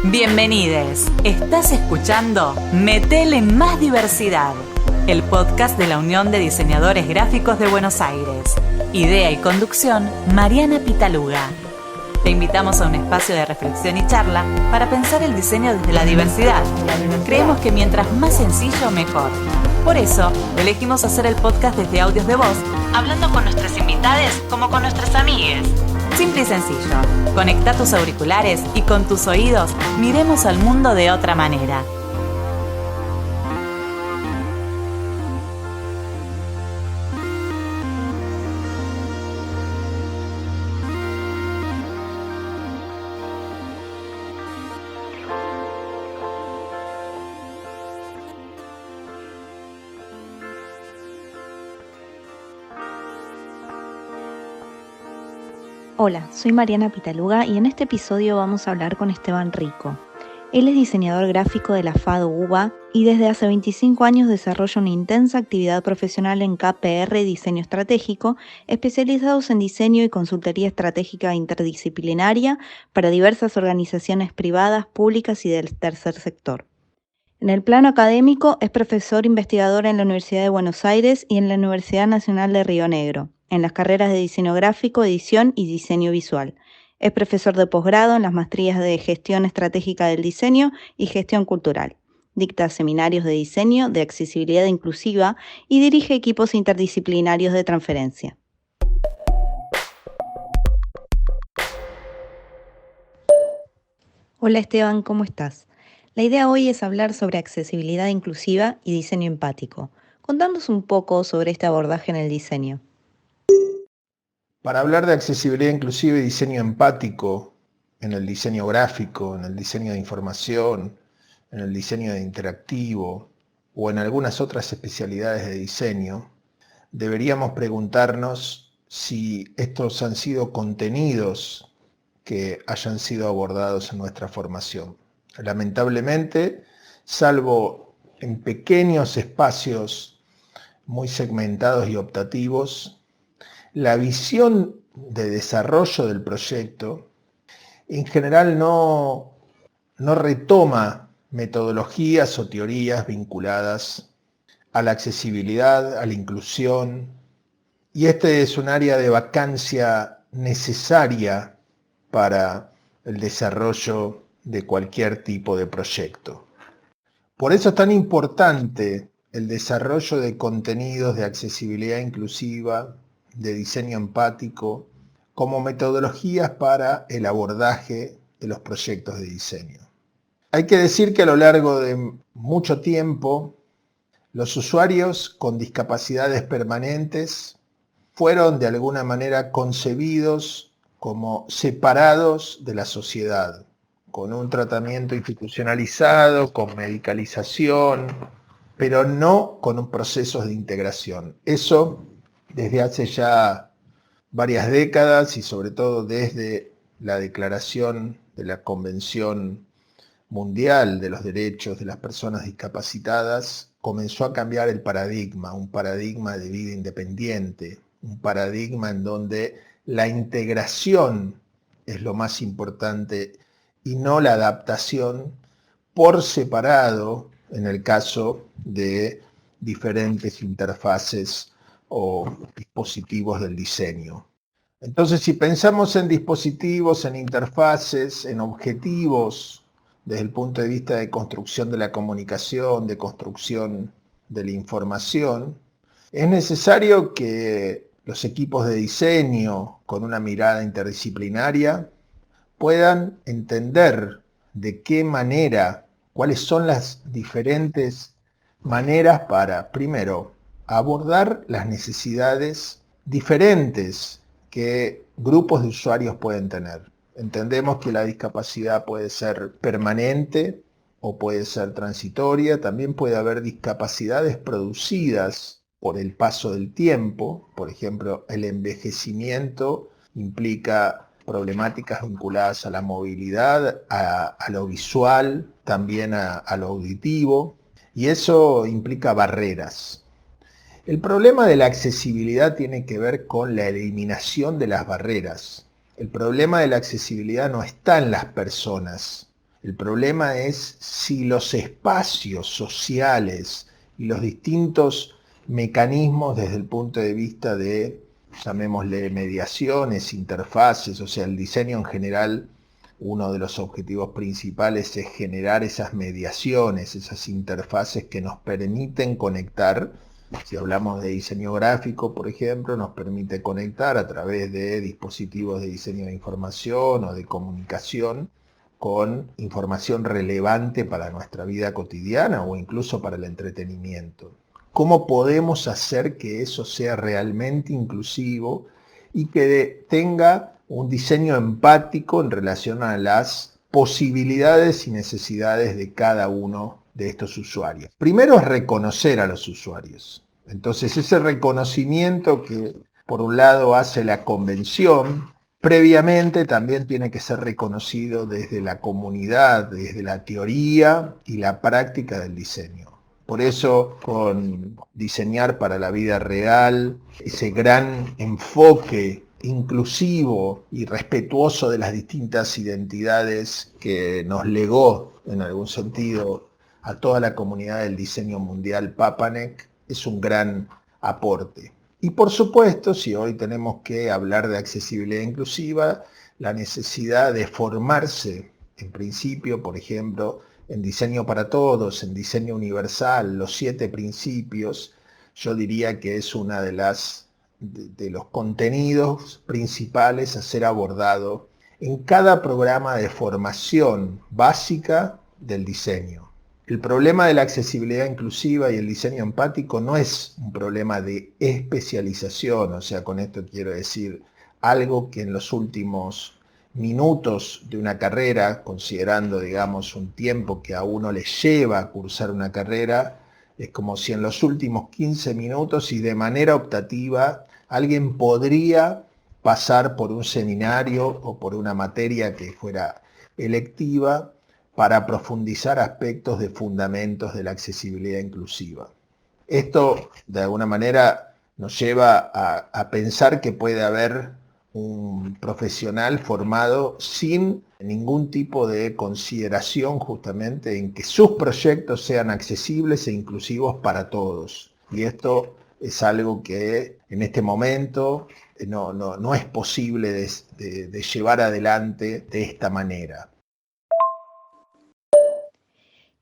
Bienvenides. Estás escuchando Metele Más Diversidad, el podcast de la Unión de Diseñadores Gráficos de Buenos Aires. Idea y conducción, Mariana Pitaluga. Te invitamos a un espacio de reflexión y charla para pensar el diseño desde la diversidad. Creemos que mientras más sencillo, mejor. Por eso, elegimos hacer el podcast desde audios de voz, hablando con nuestras invitades como con nuestras amigues. Simple y sencillo. Conecta tus auriculares y con tus oídos miremos al mundo de otra manera. Hola, soy Mariana Pitaluga y en este episodio vamos a hablar con Esteban Rico. Él es diseñador gráfico de la FADU UBA y desde hace 25 años desarrolla una intensa actividad profesional en KPR Diseño Estratégico, especializados en diseño y consultoría estratégica interdisciplinaria para diversas organizaciones privadas, públicas y del tercer sector. En el plano académico es profesor investigador en la Universidad de Buenos Aires y en la Universidad Nacional de Río Negro, en las carreras de diseño gráfico, edición y diseño visual. Es profesor de posgrado en las maestrías de Gestión Estratégica del Diseño y Gestión Cultural. Dicta seminarios de diseño, de accesibilidad inclusiva y dirige equipos interdisciplinarios de transferencia. Hola Esteban, ¿cómo estás? La idea hoy es hablar sobre accesibilidad inclusiva y diseño empático. Contanos un poco sobre este abordaje en el diseño. Para hablar de accesibilidad inclusiva y diseño empático en el diseño gráfico, en el diseño de información, en el diseño de interactivo o en algunas otras especialidades de diseño, deberíamos preguntarnos si estos han sido contenidos que hayan sido abordados en nuestra formación. Lamentablemente, salvo en pequeños espacios muy segmentados y optativos, la visión de desarrollo del proyecto en general no retoma metodologías o teorías vinculadas a la accesibilidad, a la inclusión, y este es un área de vacancia necesaria para el desarrollo de cualquier tipo de proyecto. Por eso es tan importante el desarrollo de contenidos de accesibilidad inclusiva, de diseño empático, como metodologías para el abordaje de los proyectos de diseño. Hay que decir que a lo largo de mucho tiempo, los usuarios con discapacidades permanentes fueron de alguna manera concebidos como separados de la sociedad, con un tratamiento institucionalizado, con medicalización, pero no con procesos de integración. Eso desde hace ya varias décadas y sobre todo desde la declaración de la Convención Mundial de los Derechos de las Personas Discapacitadas, comenzó a cambiar el paradigma, un paradigma de vida independiente, un paradigma en donde la integración es lo más importante y no la adaptación por separado en el caso de diferentes interfaces o dispositivos del diseño. Entonces, si pensamos en dispositivos, en interfaces, en objetivos, desde el punto de vista de construcción de la comunicación, de construcción de la información, es necesario que los equipos de diseño, con una mirada interdisciplinaria, puedan entender de qué manera, cuáles son las diferentes maneras para, primero, abordar las necesidades diferentes que grupos de usuarios pueden tener. Entendemos que la discapacidad puede ser permanente o puede ser transitoria, también puede haber discapacidades producidas por el paso del tiempo, por ejemplo, el envejecimiento implica problemáticas vinculadas a la movilidad, a lo visual, también a lo auditivo, y eso implica barreras. El problema de la accesibilidad tiene que ver con la eliminación de las barreras. El problema de la accesibilidad no está en las personas, El problema es si los espacios sociales y los distintos mecanismos desde el punto de vista de, llamémosle, mediaciones, interfaces, o sea, el diseño en general, uno de los objetivos principales es generar esas mediaciones, esas interfaces que nos permiten conectar. Si hablamos de diseño gráfico, por ejemplo, nos permite conectar a través de dispositivos de diseño de información o de comunicación con información relevante para nuestra vida cotidiana o incluso para el entretenimiento. ¿Cómo podemos hacer que eso sea realmente inclusivo y que tenga un diseño empático en relación a las posibilidades y necesidades de cada uno de estos usuarios? Primero es reconocer a los usuarios. Entonces ese reconocimiento que por un lado hace la convención, previamente también tiene que ser reconocido desde la comunidad, desde la teoría y la práctica del diseño. Por eso, con diseñar para la vida real, ese gran enfoque inclusivo y respetuoso de las distintas identidades que nos legó, en algún sentido, a toda la comunidad del diseño mundial Papanek, es un gran aporte. Y por supuesto, si hoy tenemos que hablar de accesibilidad inclusiva, la necesidad de formarse, en principio, por ejemplo, en diseño para todos, en diseño universal, los 7 principios, yo diría que es una de los contenidos principales a ser abordado en cada programa de formación básica del diseño. El problema de la accesibilidad inclusiva y el diseño empático no es un problema de especialización, o sea, con esto quiero decir algo que en los últimos minutos de una carrera, considerando, digamos, un tiempo que a uno le lleva a cursar una carrera, es como si en los últimos 15 minutos y de manera optativa alguien podría pasar por un seminario o por una materia que fuera electiva para profundizar aspectos de fundamentos de la accesibilidad inclusiva. Esto, de alguna manera, nos lleva a pensar que puede haber un profesional formado sin ningún tipo de consideración justamente en que sus proyectos sean accesibles e inclusivos para todos. Y esto es algo que en este momento no es posible de llevar adelante de esta manera.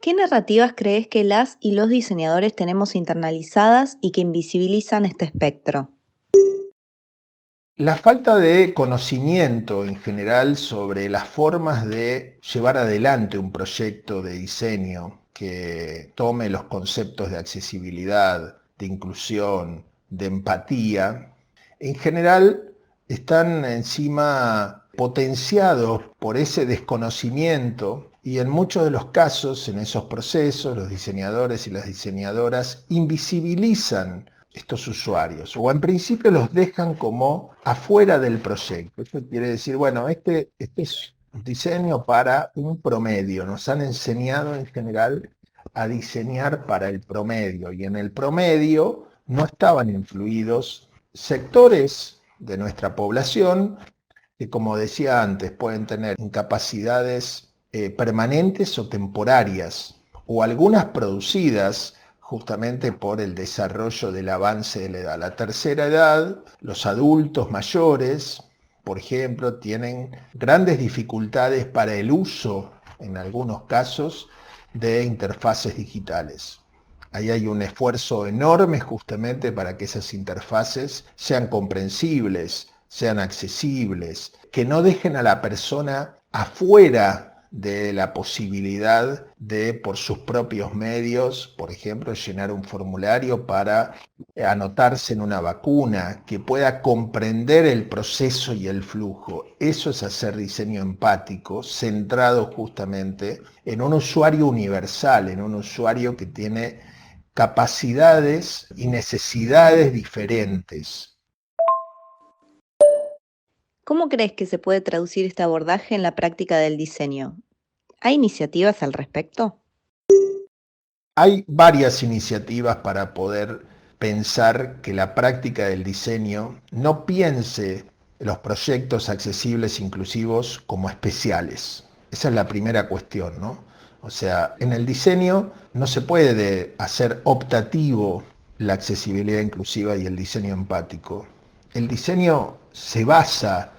¿Qué narrativas crees que las y los diseñadores tenemos internalizadas y que invisibilizan este espectro? La falta de conocimiento en general sobre las formas de llevar adelante un proyecto de diseño que tome los conceptos de accesibilidad, de inclusión, de empatía, en general están encima potenciados por ese desconocimiento y en muchos de los casos, en esos procesos, los diseñadores y las diseñadoras invisibilizan estos usuarios, o en principio los dejan como afuera del proyecto. Eso quiere decir, bueno, este es un diseño para un promedio. Nos han enseñado en general a diseñar para el promedio, y en el promedio no estaban incluidos sectores de nuestra población que, como decía antes, pueden tener incapacidades permanentes o temporarias, o algunas producidas justamente por el desarrollo del avance de la edad. La tercera edad, los adultos mayores, por ejemplo, tienen grandes dificultades para el uso, en algunos casos, de interfaces digitales. Ahí hay un esfuerzo enorme justamente para que esas interfaces sean comprensibles, sean accesibles, que no dejen a la persona afuera de la posibilidad de, por sus propios medios, por ejemplo, llenar un formulario para anotarse en una vacuna, que pueda comprender el proceso y el flujo. Eso es hacer diseño empático, centrado justamente en un usuario universal, en un usuario que tiene capacidades y necesidades diferentes. ¿Cómo crees que se puede traducir este abordaje en la práctica del diseño? ¿Hay iniciativas al respecto? Hay varias iniciativas para poder pensar que la práctica del diseño no piense los proyectos accesibles e inclusivos como especiales. Esa es la primera cuestión, ¿no? O sea, en el diseño no se puede hacer optativo la accesibilidad inclusiva y el diseño empático. El diseño se basa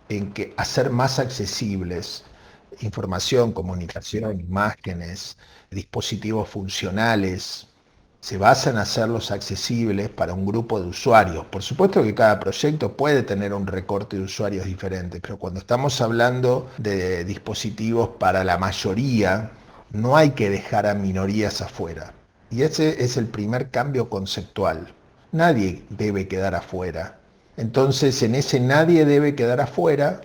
en que hacer más accesibles información, comunicación, imágenes, dispositivos funcionales, se basa en hacerlos accesibles para un grupo de usuarios. Por supuesto que cada proyecto puede tener un recorte de usuarios diferente, pero cuando estamos hablando de dispositivos para la mayoría, no hay que dejar a minorías afuera. Y ese es el primer cambio conceptual. Nadie debe quedar afuera. Entonces, en ese nadie debe quedar afuera,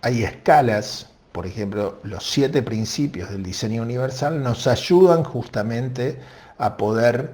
hay escalas. Por ejemplo, los 7 principios del diseño universal nos ayudan justamente a poder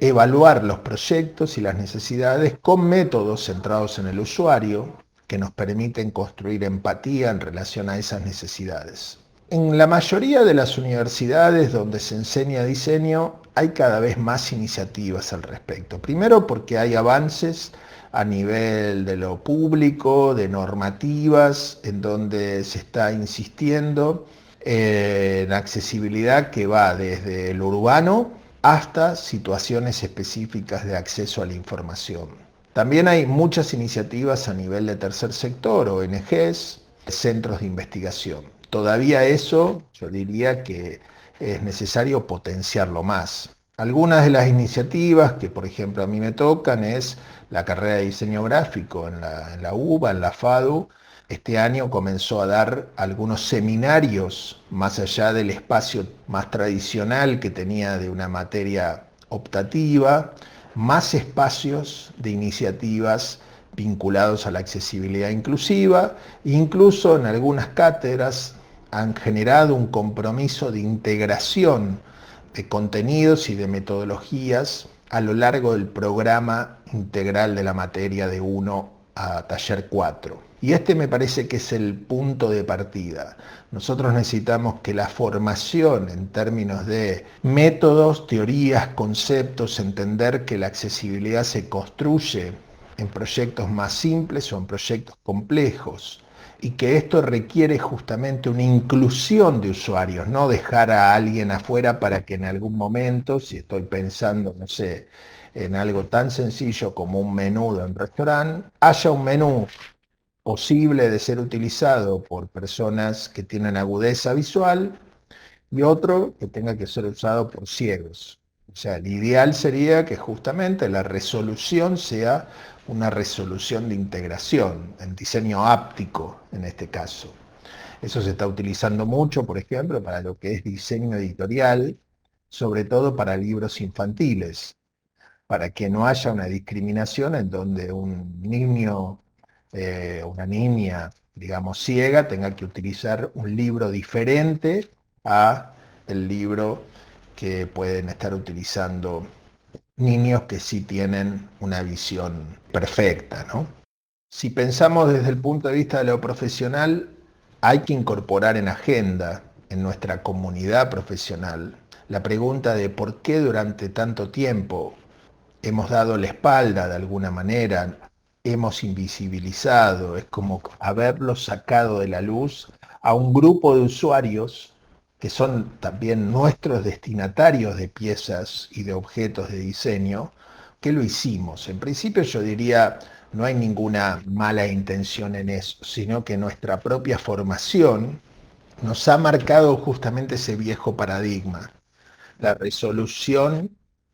evaluar los proyectos y las necesidades con métodos centrados en el usuario que nos permiten construir empatía en relación a esas necesidades. En la mayoría de las universidades donde se enseña diseño hay cada vez más iniciativas al respecto. Primero porque hay avances a nivel de lo público, de normativas, en donde se está insistiendo en accesibilidad que va desde lo urbano hasta situaciones específicas de acceso a la información. También hay muchas iniciativas a nivel de tercer sector, ONGs, centros de investigación. Todavía eso, yo diría que es necesario potenciarlo más. Algunas de las iniciativas que, por ejemplo, a mí me tocan es la carrera de diseño gráfico en la UBA, en la FADU. Este año comenzó a dar algunos seminarios más allá del espacio más tradicional que tenía de una materia optativa, más espacios de iniciativas vinculados a la accesibilidad inclusiva, incluso en algunas cátedras han generado un compromiso de integración de contenidos y de metodologías a lo largo del programa integral de la materia de 1 a taller 4. Y este me parece que es el punto de partida. Nosotros necesitamos que la formación en términos de métodos, teorías, conceptos, entender que la accesibilidad se construye en proyectos más simples o en proyectos complejos, y que esto requiere justamente una inclusión de usuarios, no dejar a alguien afuera para que en algún momento, si estoy pensando, no sé, en algo tan sencillo como un menú de un restaurante, haya un menú posible de ser utilizado por personas que tienen agudeza visual y otro que tenga que ser usado por ciegos. O sea, el ideal sería que justamente la resolución sea una resolución de integración, en diseño áptico en este caso. Eso se está utilizando mucho, por ejemplo, para lo que es diseño editorial, sobre todo para libros infantiles, para que no haya una discriminación en donde un niño, una niña, digamos, ciega, tenga que utilizar un libro diferente a el libro que pueden estar utilizando niños que sí tienen una visión perfecta, ¿no? Si pensamos desde el punto de vista de lo profesional, hay que incorporar en agenda, en nuestra comunidad profesional, la pregunta de por qué durante tanto tiempo hemos dado la espalda de alguna manera, hemos invisibilizado, es como haberlo sacado de la luz a un grupo de usuarios que son también nuestros destinatarios de piezas y de objetos de diseño, que lo hicimos. En principio yo diría, no hay ninguna mala intención en eso, sino que nuestra propia formación nos ha marcado justamente ese viejo paradigma, la resolución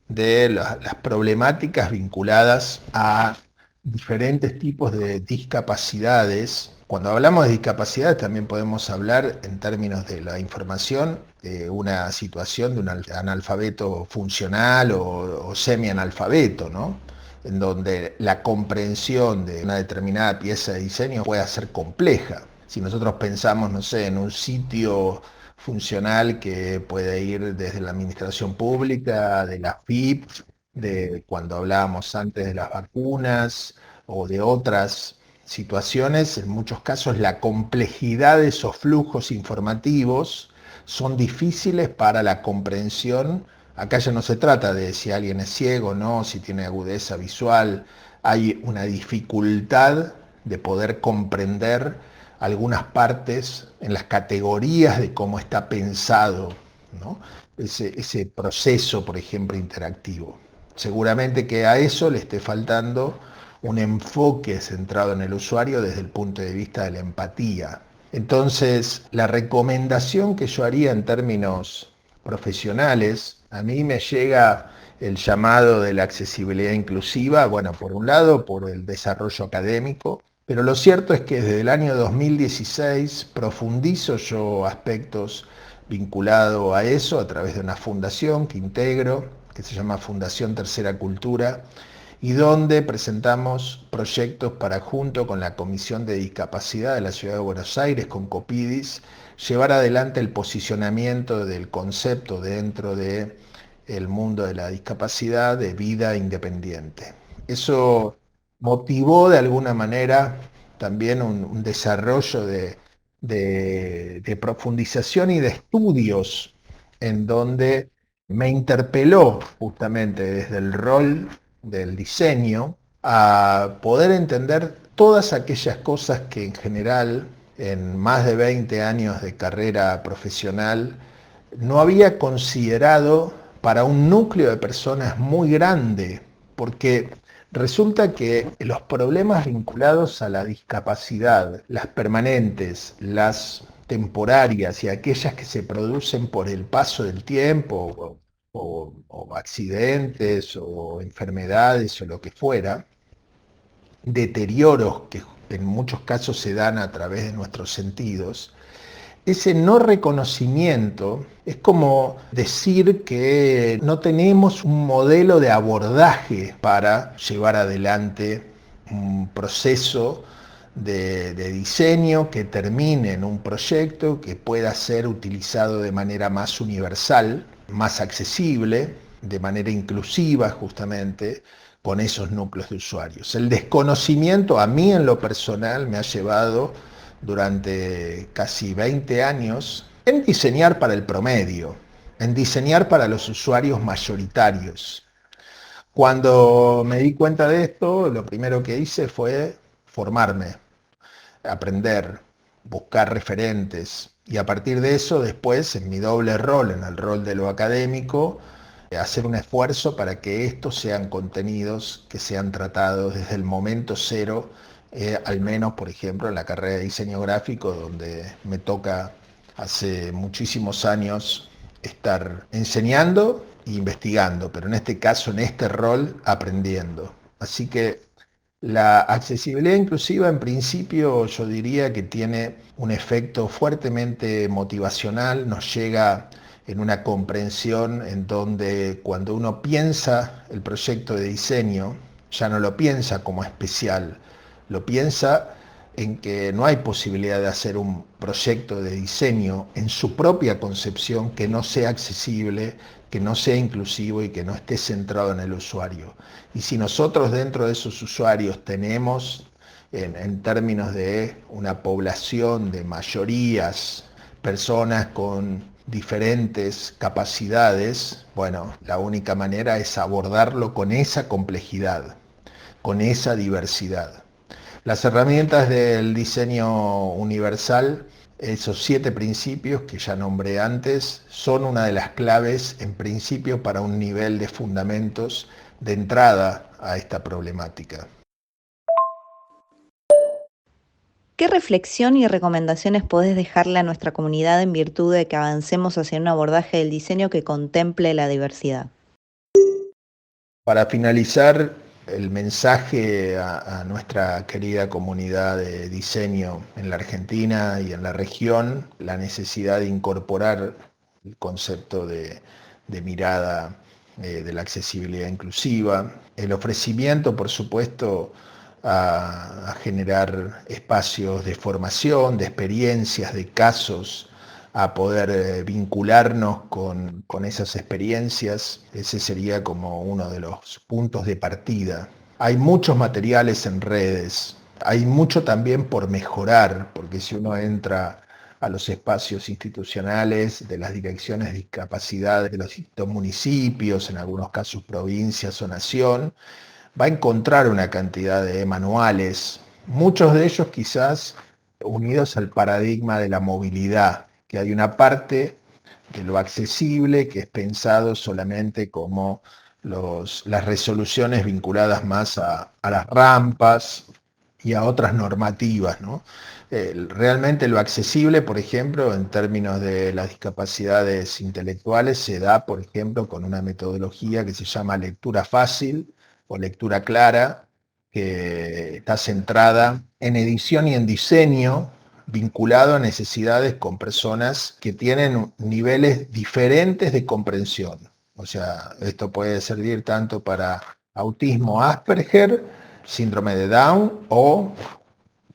de las problemáticas vinculadas a diferentes tipos de discapacidades. Cuando hablamos de discapacidades también podemos hablar en términos de la información de una situación de un analfabeto funcional o semi-analfabeto, ¿no? En donde la comprensión de una determinada pieza de diseño puede ser compleja. Si nosotros pensamos, no sé, en un sitio funcional que puede ir desde la administración pública, de la FIP, de cuando hablábamos antes de las vacunas o de otras situaciones, en muchos casos la complejidad de esos flujos informativos son difíciles para la comprensión. Acá ya no se trata de si alguien es ciego o no, si tiene agudeza visual, hay una dificultad de poder comprender algunas partes, en las categorías de cómo está pensado, ¿no? Ese proceso, por ejemplo, interactivo. Seguramente que a eso le esté faltando un enfoque centrado en el usuario desde el punto de vista de la empatía. Entonces, la recomendación que yo haría en términos profesionales, a mí me llega el llamado de la accesibilidad inclusiva, bueno, por un lado, por el desarrollo académico, pero lo cierto es que desde el año 2016 profundizo yo aspectos vinculados a eso a través de una fundación que integro, que se llama Fundación Tercera Cultura, y donde presentamos proyectos para, junto con la Comisión de Discapacidad de la Ciudad de Buenos Aires, con Copidis, llevar adelante el posicionamiento del concepto dentro del mundo de la discapacidad de vida independiente. Eso motivó de alguna manera también un desarrollo de profundización y de estudios en donde me interpeló justamente desde el rol del diseño a poder entender todas aquellas cosas que en general en más de 20 años de carrera profesional no había considerado para un núcleo de personas muy grande, porque resulta que los problemas vinculados a la discapacidad, las permanentes, las temporarias y aquellas que se producen por el paso del tiempo o accidentes o enfermedades o lo que fuera, deterioros que en muchos casos se dan a través de nuestros sentidos, ese no reconocimiento es como decir que no tenemos un modelo de abordaje para llevar adelante un proceso de diseño que termine en un proyecto que pueda ser utilizado de manera más universal, más accesible, de manera inclusiva justamente, con esos núcleos de usuarios. El desconocimiento a mí en lo personal me ha llevado durante casi 20 años en diseñar para el promedio, en diseñar para los usuarios mayoritarios. Cuando me di cuenta de esto, lo primero que hice fue formarme, aprender, buscar referentes y a partir de eso después en mi doble rol, en el rol de lo académico, hacer un esfuerzo para que estos sean contenidos que sean tratados desde el momento cero, al menos por ejemplo en la carrera de diseño gráfico donde me toca hace muchísimos años estar enseñando e investigando, pero en este caso, en este rol, aprendiendo. Así que la accesibilidad inclusiva en principio yo diría que tiene un efecto fuertemente motivacional, nos llega en una comprensión en donde cuando uno piensa el proyecto de diseño, ya no lo piensa como especial, lo piensa en que no hay posibilidad de hacer un proyecto de diseño en su propia concepción que no sea accesible, que no sea inclusivo y que no esté centrado en el usuario. Y si nosotros dentro de esos usuarios tenemos, en términos de una población de mayorías, personas con diferentes capacidades, bueno, la única manera es abordarlo con esa complejidad, con esa diversidad. Las herramientas del diseño universal, esos 7 principios que ya nombré antes, son una de las claves en principio para un nivel de fundamentos de entrada a esta problemática. ¿Qué reflexión y recomendaciones podés dejarle a nuestra comunidad en virtud de que avancemos hacia un abordaje del diseño que contemple la diversidad? Para finalizar, el mensaje a nuestra querida comunidad de diseño en la Argentina y en la región, la necesidad de incorporar el concepto de mirada de la accesibilidad inclusiva, el ofrecimiento, por supuesto, a generar espacios de formación, de experiencias, de casos, a poder vincularnos con esas experiencias. Ese sería como uno de los puntos de partida. Hay muchos materiales en redes, hay mucho también por mejorar, porque si uno entra a los espacios institucionales de las direcciones de discapacidad de los distintos municipios, en algunos casos provincias o nación, va a encontrar una cantidad de manuales, muchos de ellos quizás unidos al paradigma de la movilidad, que hay una parte de lo accesible que es pensado solamente como las resoluciones vinculadas más a las rampas y a otras normativas, ¿no? Realmente lo accesible, por ejemplo, en términos de las discapacidades intelectuales, se da, por ejemplo, con una metodología que se llama lectura fácil o lectura clara, que está centrada en edición y en diseño, vinculado a necesidades con personas que tienen niveles diferentes de comprensión. O sea, esto puede servir tanto para autismo Asperger, síndrome de Down o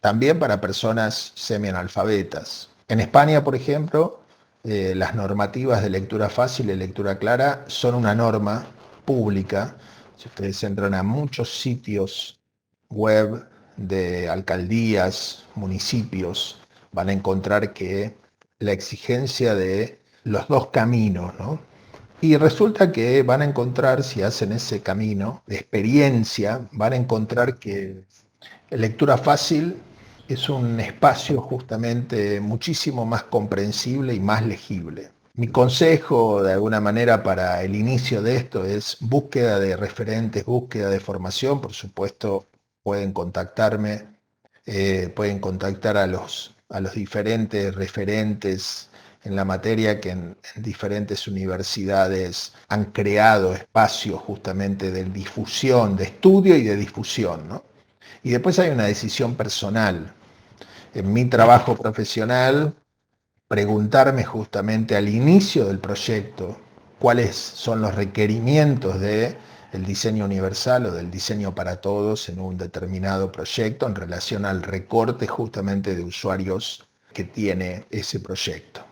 también para personas semianalfabetas. En España, por ejemplo, las normativas de lectura fácil y lectura clara son una norma pública. Si ustedes entran a muchos sitios web de alcaldías, municipios, van a encontrar que la exigencia de los dos caminos, ¿no? Y resulta que van a encontrar, si hacen ese camino de experiencia, van a encontrar que lectura fácil es un espacio justamente muchísimo más comprensible y más legible. Mi consejo, de alguna manera, para el inicio de esto es búsqueda de referentes, búsqueda de formación. Por supuesto, pueden contactarme, pueden contactar a los diferentes referentes en la materia que en diferentes universidades han creado espacios justamente de difusión, de estudio y de difusión, ¿no? Y después hay una decisión personal. En mi trabajo profesional, preguntarme justamente al inicio del proyecto cuáles son los requerimientos del diseño universal o del diseño para todos en un determinado proyecto en relación al recorte justamente de usuarios que tiene ese proyecto.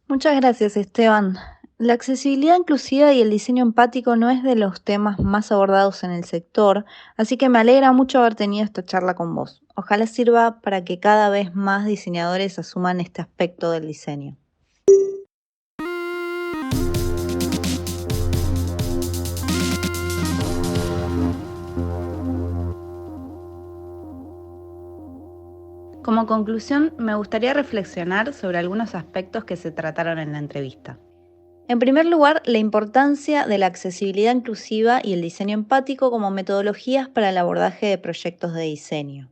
Muchas gracias, Esteban. La accesibilidad inclusiva y el diseño empático no es de los temas más abordados en el sector, así que me alegra mucho haber tenido esta charla con vos. Ojalá sirva para que cada vez más diseñadores asuman este aspecto del diseño. Como conclusión, me gustaría reflexionar sobre algunos aspectos que se trataron en la entrevista. En primer lugar, la importancia de la accesibilidad inclusiva y el diseño empático como metodologías para el abordaje de proyectos de diseño.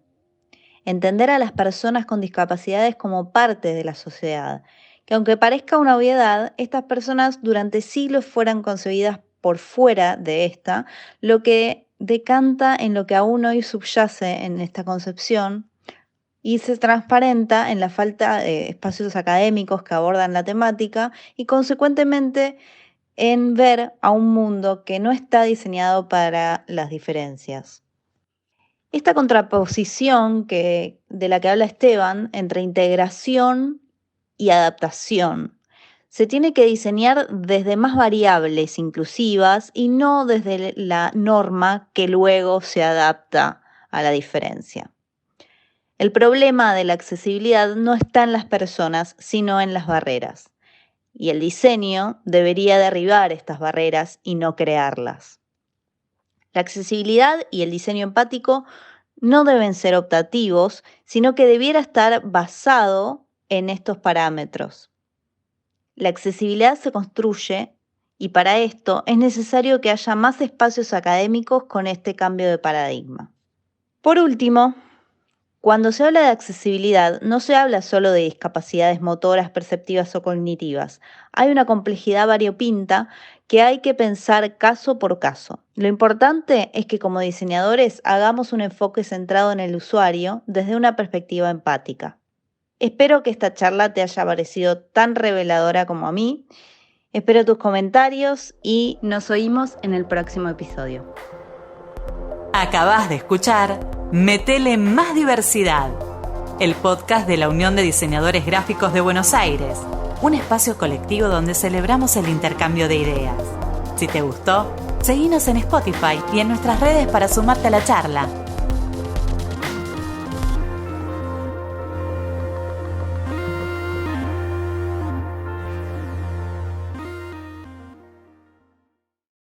Entender a las personas con discapacidades como parte de la sociedad, que aunque parezca una obviedad, estas personas durante siglos fueran concebidas por fuera de esta, lo que decanta en lo que aún hoy subyace en esta concepción y se transparenta en la falta de espacios académicos que abordan la temática y consecuentemente en ver a un mundo que no está diseñado para las diferencias. Esta contraposición de la que habla Esteban entre integración y adaptación se tiene que diseñar desde más variables inclusivas y no desde la norma que luego se adapta a la diferencia. El problema de la accesibilidad no está en las personas, sino en las barreras. Y el diseño debería derribar estas barreras y no crearlas. La accesibilidad y el diseño empático no deben ser optativos, sino que debiera estar basado en estos parámetros. La accesibilidad se construye y para esto es necesario que haya más espacios académicos con este cambio de paradigma. Por último, cuando se habla de accesibilidad, no se habla solo de discapacidades motoras, perceptivas o cognitivas. Hay una complejidad variopinta que hay que pensar caso por caso. Lo importante es que como diseñadores hagamos un enfoque centrado en el usuario desde una perspectiva empática. Espero que esta charla te haya parecido tan reveladora como a mí. Espero tus comentarios y nos oímos en el próximo episodio. Acabás de escuchar Metele Más Diversidad, el podcast de la Unión de Diseñadores Gráficos de Buenos Aires, un espacio colectivo donde celebramos el intercambio de ideas. Si te gustó, seguinos en Spotify y en nuestras redes para sumarte a la charla.